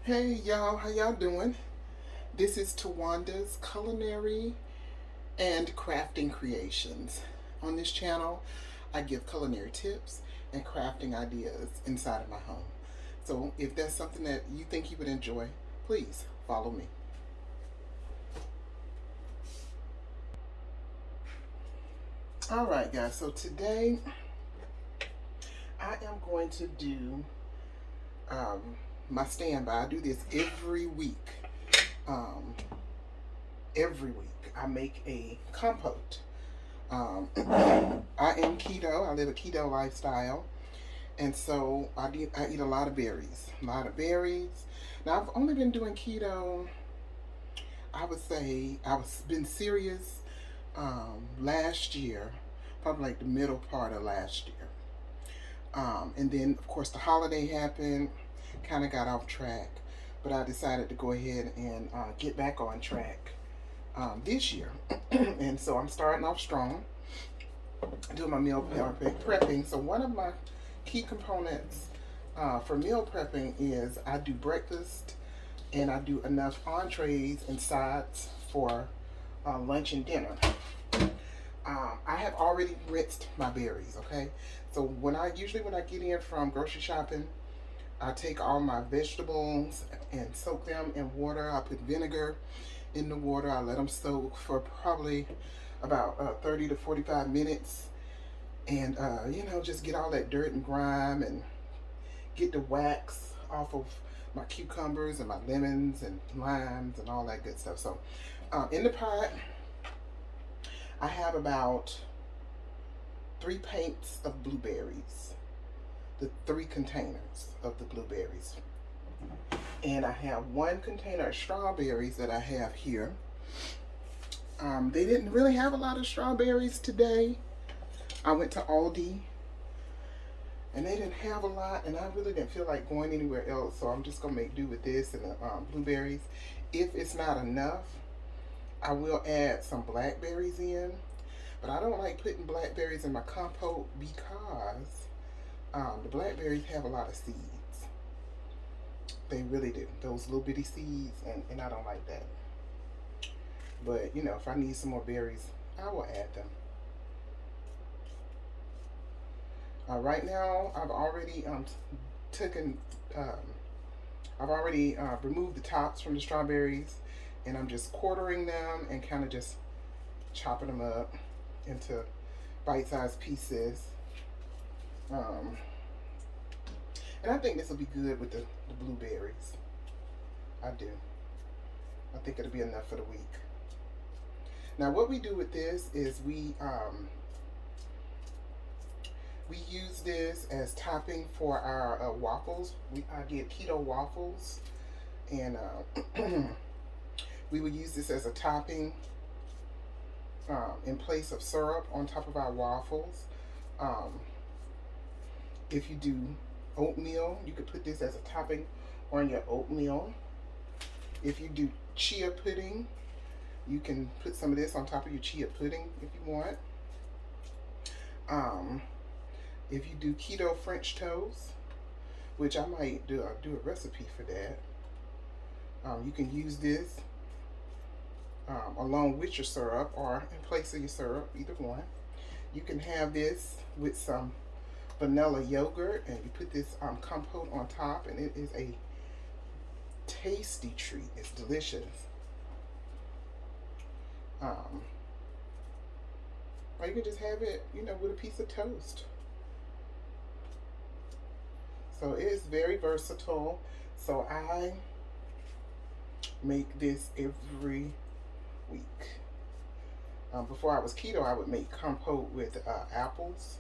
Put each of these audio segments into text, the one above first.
Hey y'all, how y'all doing? This is Tawanda's Culinary and Crafting Creations. On this channel, I give culinary tips and crafting ideas inside of my home. So if that's something that you think you would enjoy, please follow me. Alright guys, so today I am going to do um, my standby. I do this every week. Every week I make a compote. I am keto. I live a keto lifestyle, and so I eat a lot of berries. A lot of berries. Now I've only been doing keto. I would say been serious last year, probably like the middle part of last year. And then of course the holiday happened, kind of got off track, but I decided to go ahead and get back on track this year. And so I'm starting off strong, doing my meal prepping. So one of my key components for meal prepping is I do breakfast and I do enough entrees and sides for lunch and dinner. I have already rinsed my berries, okay? So when I get in from grocery shopping, I take all my vegetables and soak them in water. I put vinegar in the water. I let them soak for probably about 30 to 45 minutes. And, just get all that dirt and grime and get the wax off of my cucumbers and my lemons and limes and all that good stuff. So in the pot, I have about 3 pints of blueberries, the 3 containers of the blueberries. And I have 1 container of strawberries that I have here. They didn't really have a lot of strawberries today. I went to Aldi and they didn't have a lot, and I really didn't feel like going anywhere else, so I'm just gonna make do with this and the blueberries. If it's not enough, I will add some blackberries in, but I don't like putting blackberries in my compote because the blackberries have a lot of seeds. They really do. Those little bitty seeds, and I don't like that. But, if I need some more berries, I will add them. Right now, I've already removed the tops from the strawberries, and I'm just quartering them and kind of just chopping them up into bite-sized pieces. And I think this will be good with the blueberries. I do. I think it'll be enough for the week. Now what we do with this is we use this as topping for our waffles. I get keto waffles, and we would use this as a topping in place of syrup on top of our waffles. If you do oatmeal, you could put this as a topping on your oatmeal. If you do chia pudding, you can put some of this on top of your chia pudding if you want. If you do keto French toast, which I might do a recipe for that, you can use this along with your syrup or in place of your syrup, either one. You can have this with some vanilla yogurt, and you put this compote on top, and it is a tasty treat. It's delicious. Or you can just have it, with a piece of toast. So it is very versatile. So I make this every week. Before I was keto, I would make compote with apples.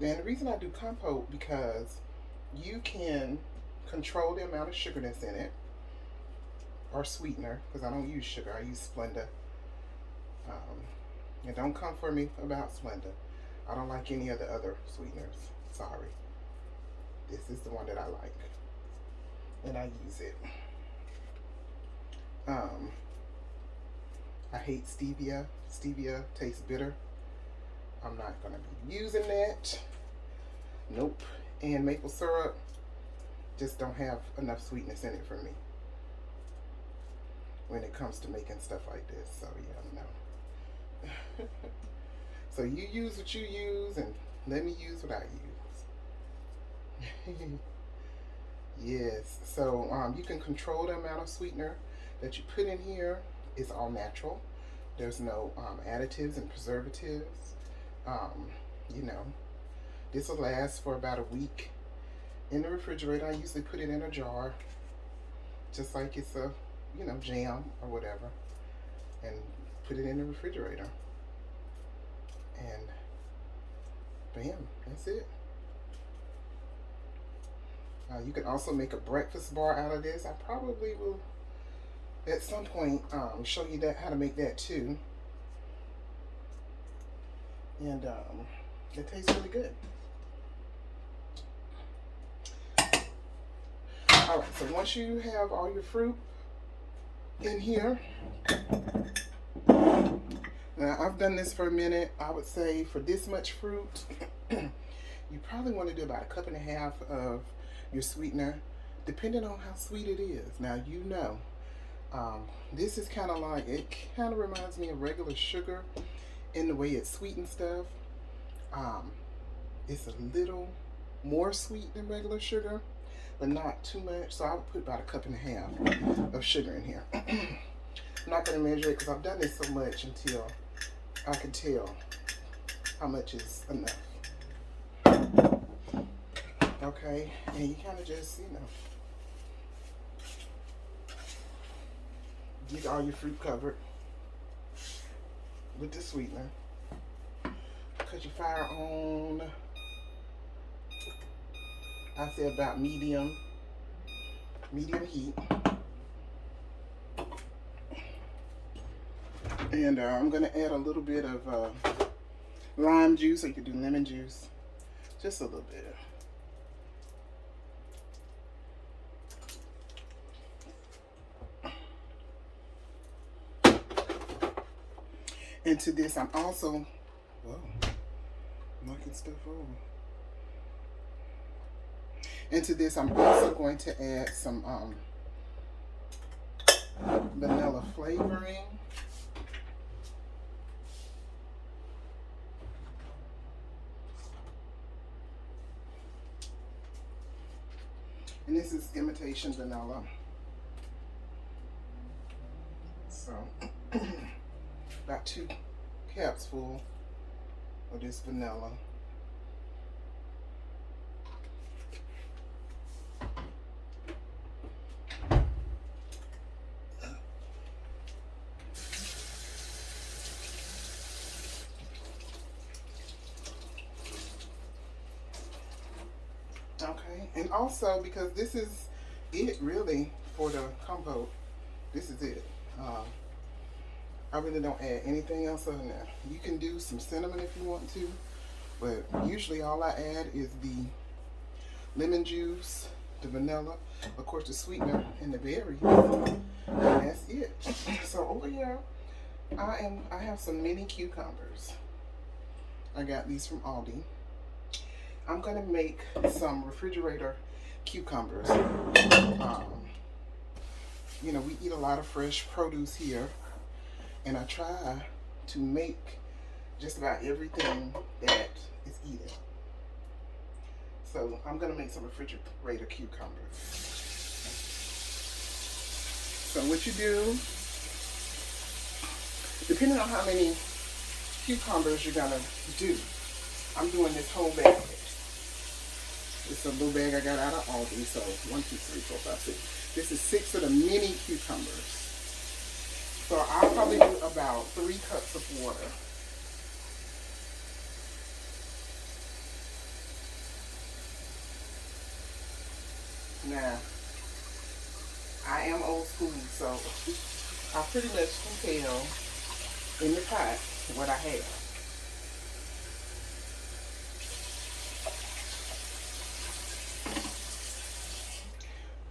And the reason I do compote, because you can control the amount of sugar that's in it, or sweetener, because I don't use sugar, I use Splenda. And don't come for me about Splenda. I don't like any of the other sweeteners. Sorry. This is the one that I like, and I use it. I hate stevia. Stevia tastes bitter. I'm not going to be using that. Nope. And maple syrup. just don't have enough sweetness in it for me when it comes to making stuff like this. So yeah, no. So you use what you use, and let me use what I use. Yes, so you can control the amount of sweetener that you put in here. It's all natural. There's no additives and preservatives. You know, this will last for about a week in the refrigerator. I usually put it in a jar, just like it's a, you know, jam or whatever, and put it in the refrigerator. And bam, that's it. You can also make a breakfast bar out of this. I probably will at some point show you that, how to make that too. And it tastes really good. All right, so once you have all your fruit in here, now I've done this for a minute. I would say for this much fruit, you probably want to do about 1.5 cups of your sweetener, depending on how sweet it is. Now, you know, this is kind of like, it kind of reminds me of regular sugar in the way it sweetens stuff. It's a little more sweet than regular sugar, but not too much. So I would put about 1.5 cups of sugar in here. I'm not going to measure it because I've done this so much until I can tell how much is enough. Okay, and you kind of just, you know, get all your fruit covered with the sweetener. Cut your fire on, I say about medium heat. And I'm going to add a little bit of lime juice, or you could do lemon juice, just a little bit. Into this, I'm also, whoa, knocking stuff over. Into this, I'm also going to add some vanilla flavoring. And this is imitation vanilla. So, about 2 cups full of this vanilla. Okay, and also because this is it really for the compote, this is it. I really don't add anything else on there. You can do some cinnamon if you want to, but usually all I add is the lemon juice, the vanilla, of course the sweetener, and the berries, and that's it. So over here, I have some mini cucumbers. I got these from Aldi. I'm gonna make some refrigerator cucumbers. You know, we eat a lot of fresh produce here, and I try to make just about everything that is eaten. So I'm gonna make some refrigerator cucumbers. So what you do, depending on how many cucumbers you're gonna do, I'm doing this whole bag. It's a little bag I got out of Aldi, so 1, 2, 3, 4, 5, 6. This is 6 of the mini cucumbers. So I'll probably do about 3 cups of water. Now, I am old school, so I pretty much can tell in the pot what I have.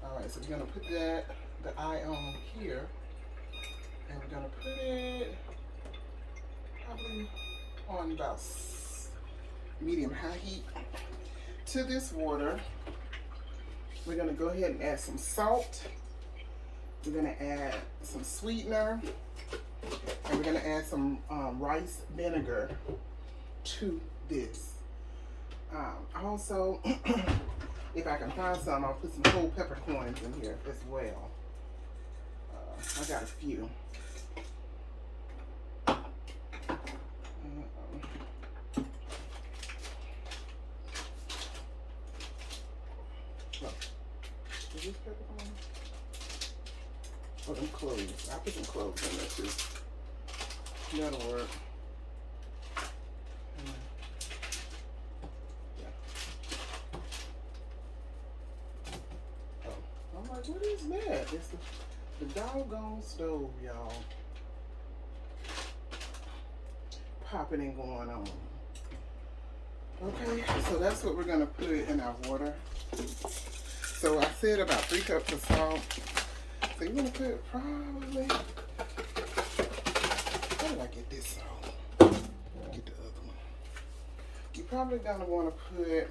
Alright, so we're going to put the eye on here, and we're going to put it probably on about medium high heat to this water. We're gonna go ahead and add some salt. We're gonna add some sweetener, and we're gonna add some rice vinegar to this. Also, if I can find some, I'll put some whole peppercorns in here as well. I got a few. Is this peppercorn? Oh, them cloves. I'll put some cloves in there too. That'll work. Yeah. Oh, I'm like, what is that? It's the doggone stove, y'all. Popping and going on. Okay, so that's what we're gonna put in our water. So I said about 3 cups of salt. So you want to put probably, how did I get this salt? Get the other one. You're probably going to want to put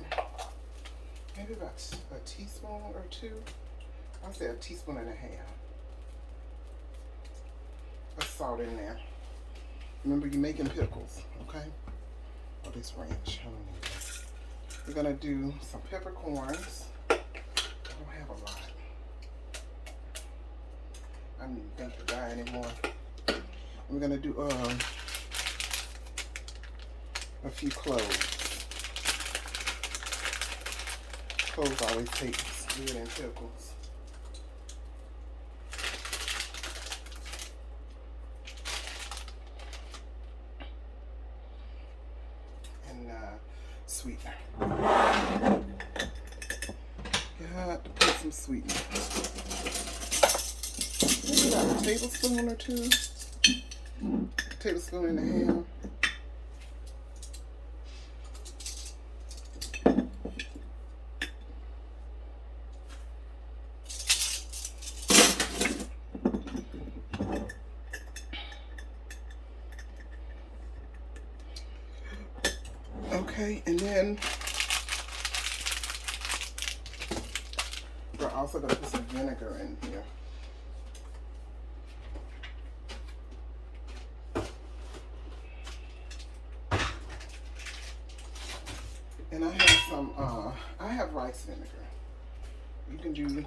maybe about a teaspoon or 2. I'll say a teaspoon and a half of salt in there. Remember, you're making pickles, okay? Oh, this ranch, I don't need that. We're going to do some peppercorns. I don't have a lot. I don't even think the guy anymore. We're gonna do a few cloves. Cloves always taste good in pickles. And sweetener. Got to put some sweetener. Maybe about a tablespoon or 2. A tablespoon and a half. Okay, and then we're also going to put some vinegar in here. And I have some, I have rice vinegar. You can do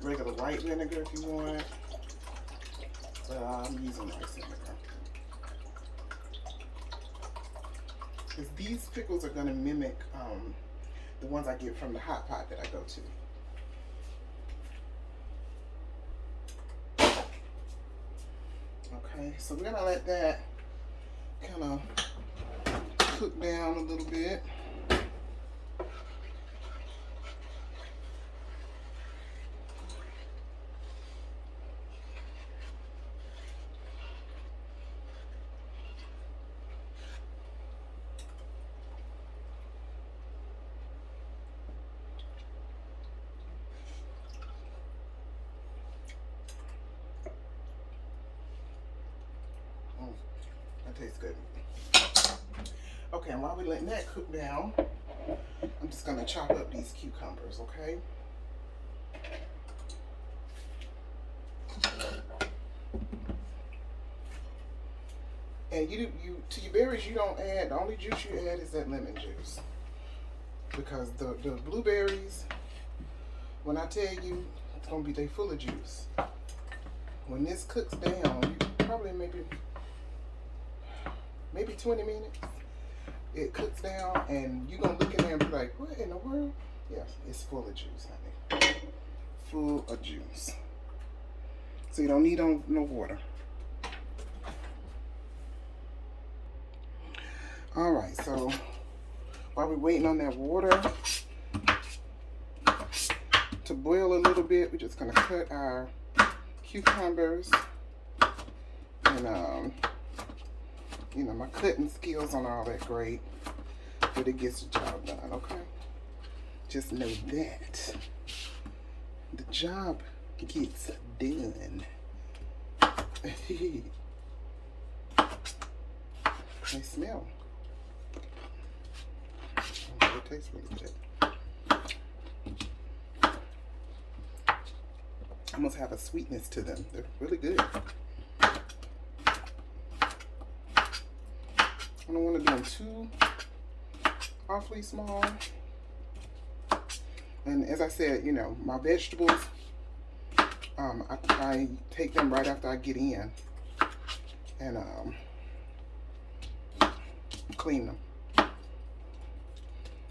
regular white vinegar if you want, but I'm using rice vinegar. Because these pickles are going to mimic the ones I get from the hot pot that I go to. Okay, so we're going to let that kind of cook down a little bit. That tastes good. Okay, and while we're letting that cook down, I'm just going to chop up these cucumbers, okay? And you to your berries, you don't add, the only juice you add is that lemon juice. Because the blueberries, when I tell you, it's going to be, they full of juice. When this cooks down, you probably maybe 20 minutes, it cooks down, and you're going to look in there and be like, what in the world? Yeah, it's full of juice, honey. Full of juice. So you don't need no water. All right, so while we're waiting on that water to boil a little bit, we're just going to cut our cucumbers. And, you know, my cutting skills aren't all that great, but it gets the job done, okay? Just know that the job gets done. They smell. It tastes really good. almost have a sweetness to them. They're really good. I don't want to do them too awfully small. And as I said, you know, my vegetables, I take them right after I get in and clean them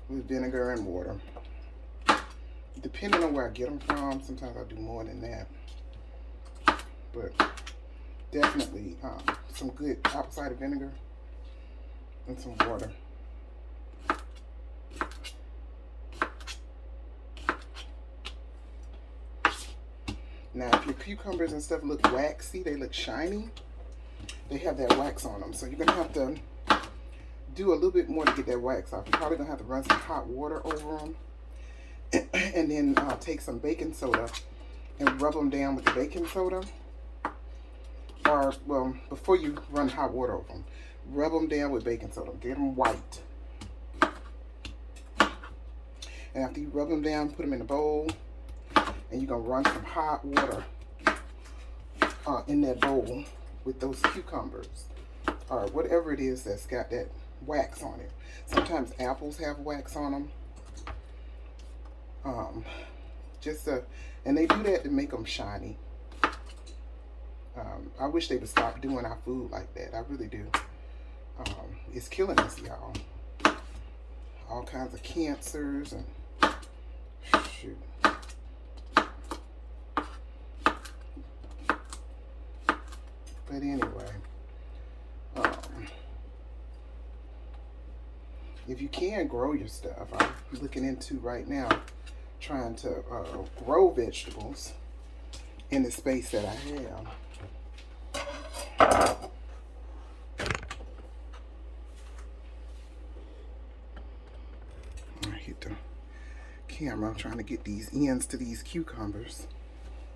with vinegar and water. Depending on where I get them from, sometimes I do more than that. But definitely some good apple cider vinegar and some water. Now, if your cucumbers and stuff look waxy, they look shiny, they have that wax on them. So you're going to have to do a little bit more to get that wax off. You're probably going to have to run some hot water over them. And then take some baking soda and rub them down with the baking soda. Or, well, before you run hot water over them, rub them down with baking soda. Get them white. And after you rub them down, put them in a bowl. And you're going to run some hot water in that bowl with those cucumbers. Or whatever it is that's got that wax on it. Sometimes apples have wax on them. And they do that to make them shiny. I wish they would stop doing our food like that. I really do. It's killing us, y'all. All kinds of cancers and shoot. But anyway, if you can grow your stuff, I'm looking into right now trying to grow vegetables in the space that I have. I hit the camera. I'm trying to get these ends to these cucumbers.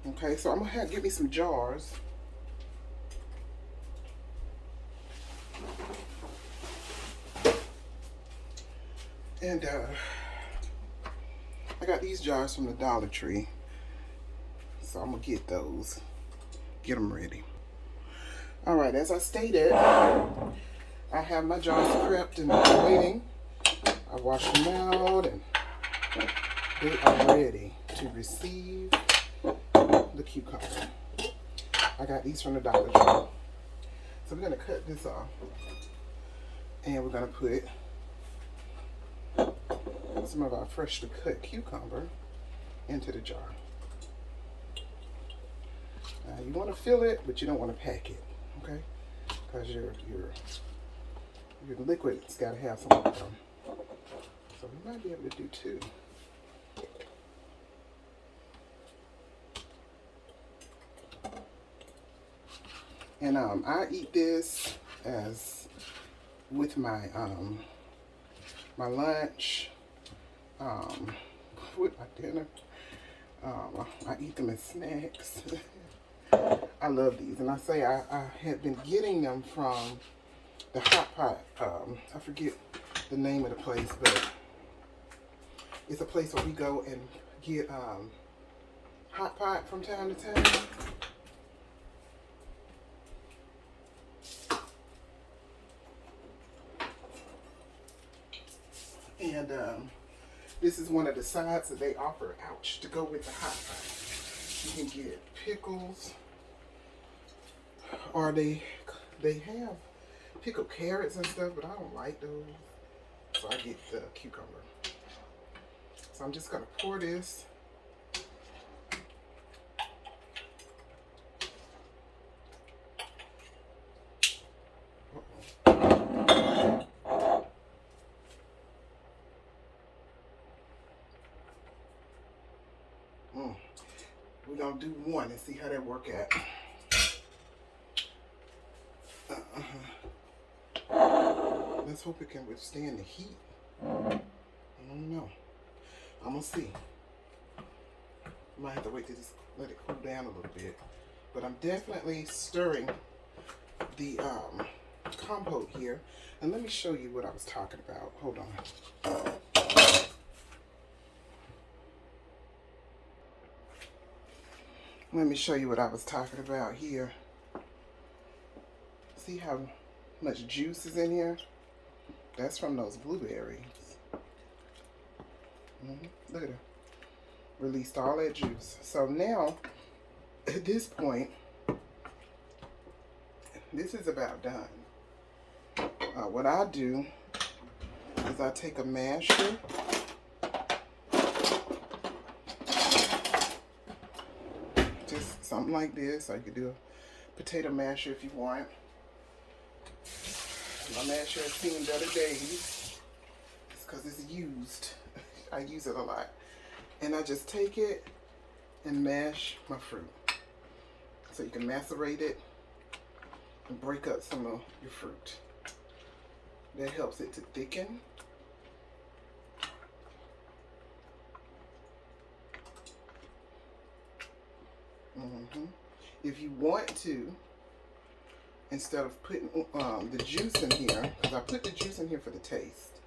Okay, so I'm gonna have get me some jars. And I got these jars from the Dollar Tree, so I'm gonna get those, get them ready. All right, as I stated, I have my jars prepped and waiting. I washed them out and they are ready to receive the cucumber. I got these from the Dollar Tree. So we're gonna cut this off and we're gonna put some of our freshly cut cucumber into the jar. You want to fill it, but you don't want to pack it, okay? Because your liquid's got to have some of them. So we might be able to do two. And I eat this as with my my lunch. With my dinner. I eat them as snacks. I love these. And I say I had been getting them from the hot pot. I forget the name of the place, but it's a place where we go and get hot pot from time to time. And this is one of the sides that they offer, ouch, to go with the hot pot. You can get pickles, or they have pickled carrots and stuff, but I don't like those, so I get the cucumber. So I'm just gonna pour this. We're gonna do one and see how that work out. Let's hope it can withstand the heat. I don't know. I'm gonna see. Might have to wait to just let it cool down a little bit. But I'm definitely stirring the compote here. And let me show you what I was talking about. Hold on. Let me show you what I was talking about here. See how much juice is in here? That's from those blueberries. Look at it. Released all that juice. So now, at this point, this is about done. What I do is I take a masher. Just something like this. Or you could do a potato masher if you want. My masher has seen better days. It's because it's used. I use it a lot. And I just take it and mash my fruit. So you can macerate it and break up some of your fruit. That helps it to thicken. If you want to, instead of putting the juice in here, because I put the juice in here for the taste.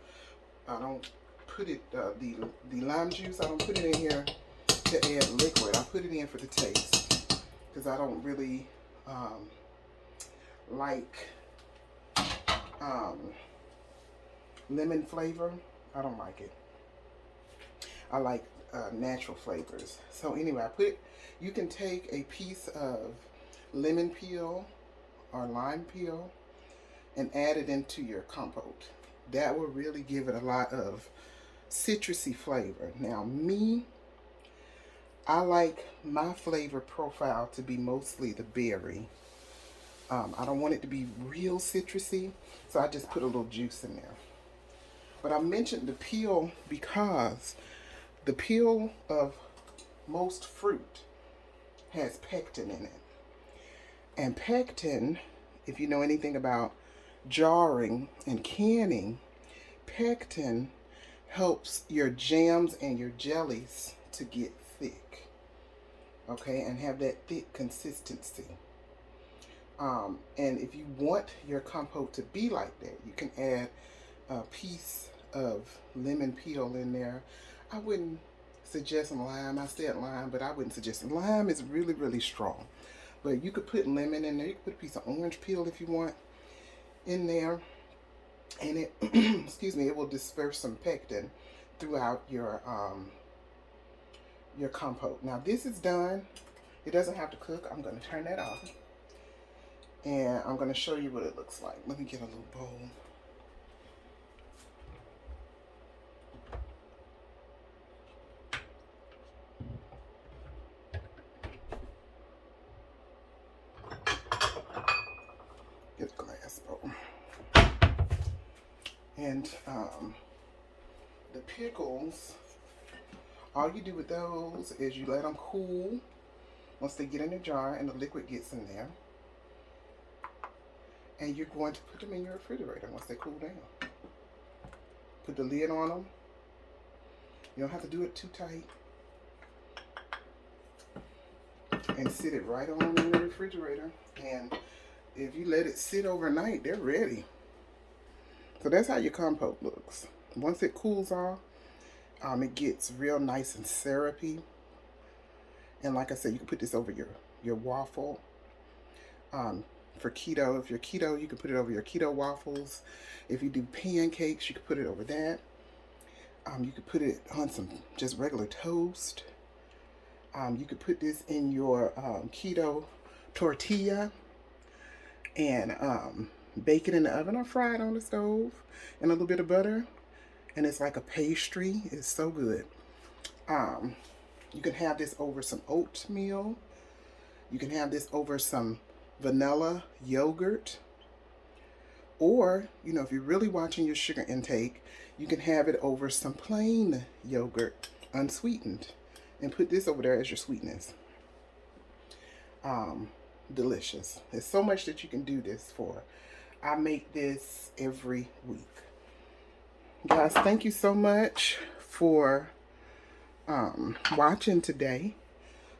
I don't put it, the lime juice, I don't put it in here to add liquid. I put it in for the taste because I don't really like lemon flavor. I don't like it. I like natural flavors. So anyway, you can take a piece of lemon peel or lime peel and add it into your compote. That will really give it a lot of citrusy flavor. Now me, I like my flavor profile to be mostly the berry. I don't want it to be real citrusy, so I just put a little juice in there. But I mentioned the peel because the peel of most fruit has pectin in it. And pectin, if you know anything about jarring and canning, pectin helps your jams and your jellies to get thick, okay, and have that thick consistency. And if you want your compote to be like that, you can add a piece of lemon peel in there. I wouldn't suggest lime. I said lime, but I wouldn't suggest it. Lime is really, really strong. But you could put lemon in there. You could put a piece of orange peel if you want in there. And it, excuse me, it will disperse some pectin throughout your compote. Now this is done. It doesn't have to cook. I'm going to turn that off. And I'm going to show you what it looks like. Let me get a little bowl. Get a glass bowl. And the pickles, all you do with those is you let them cool once they get in the jar and the liquid gets in there. And you're going to put them in your refrigerator once they cool down. Put the lid on them. You don't have to do it too tight. And sit it right on in the refrigerator. And if you let it sit overnight, they're ready. So that's how your compote looks. Once it cools off, it gets real nice and syrupy. And like I said, you can put this over your waffle. For keto, if you're keto, you can put it over your keto waffles. If you do pancakes, you can put it over that. You could put it on some just regular toast. You could put this in your keto tortilla and bake it in the oven or fry it on the stove and a little bit of butter. And it's like a pastry. It's so good. You can have this over some oatmeal. You can have this over some vanilla yogurt. Or, you know, if you're really watching your sugar intake, you can have it over some plain yogurt, unsweetened, and put this over there as your sweetness. Delicious. There's so much that you can do this for. I make this every week. Guys, thank you so much for watching today.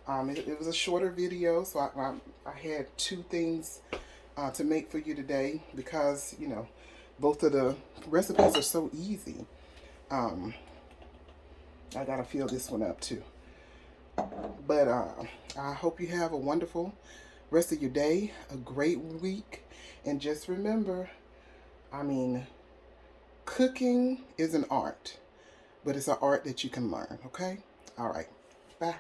It was a shorter video, so I had two things to make for you today because, you know, both of the recipes are so easy. I gotta fill this one up too. But I hope you have a wonderful rest of your day, a great week. And just remember, I mean, cooking is an art, but it's an art that you can learn, okay? All right. Bye.